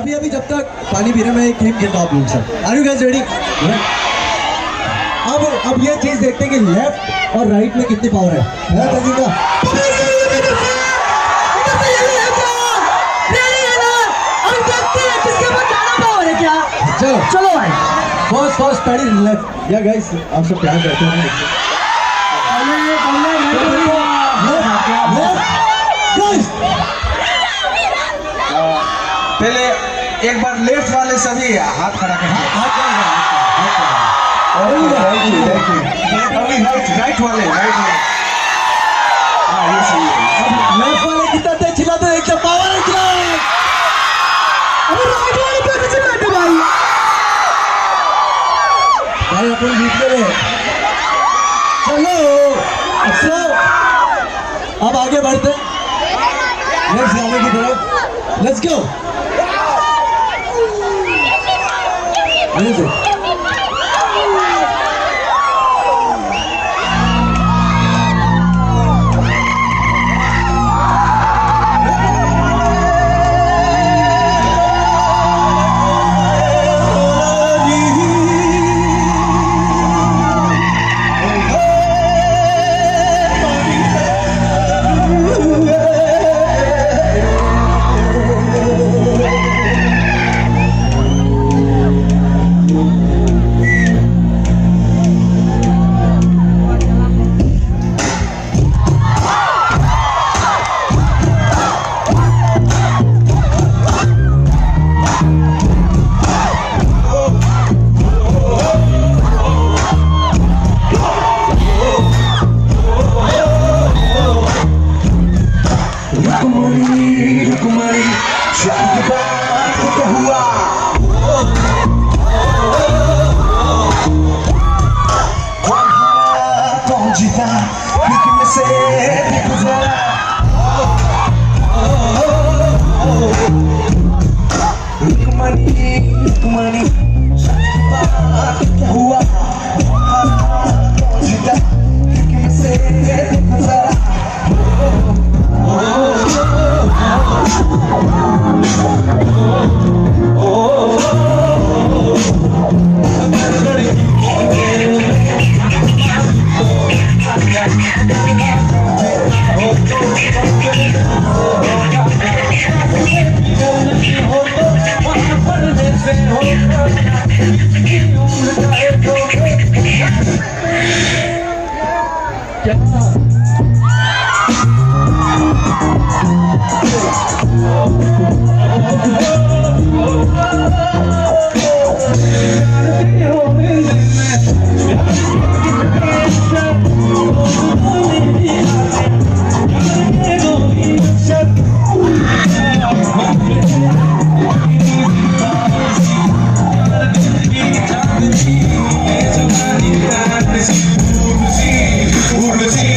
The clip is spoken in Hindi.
अभी अभी जब तक पानी पी रहे मैं एक गेम खेलता हूँ आप लोग sir. Are you guys ready? अब ये चीज देखते हैं कि लेफ्ट और राइट में कितनी पावर है तजीका। चलो चलो भाई फर्स्ट पैडी लेफ्ट। या गाइस आप सब प्यार करते हैं पहले एक बार लेफ्ट वाले सभी हाथ खड़ा करें। राइट वाले ये सही है। लेफ्ट वाले कितना तेज चिल्लाते हैं, एक पावर है चिल्ला। अरे राइट वाले पे कैसे बैठे भाई? भाई अपन जीत गए। चलो अब आगे बढ़ते नेक्स्ट गाने की तरफ। Let's go. Urvashi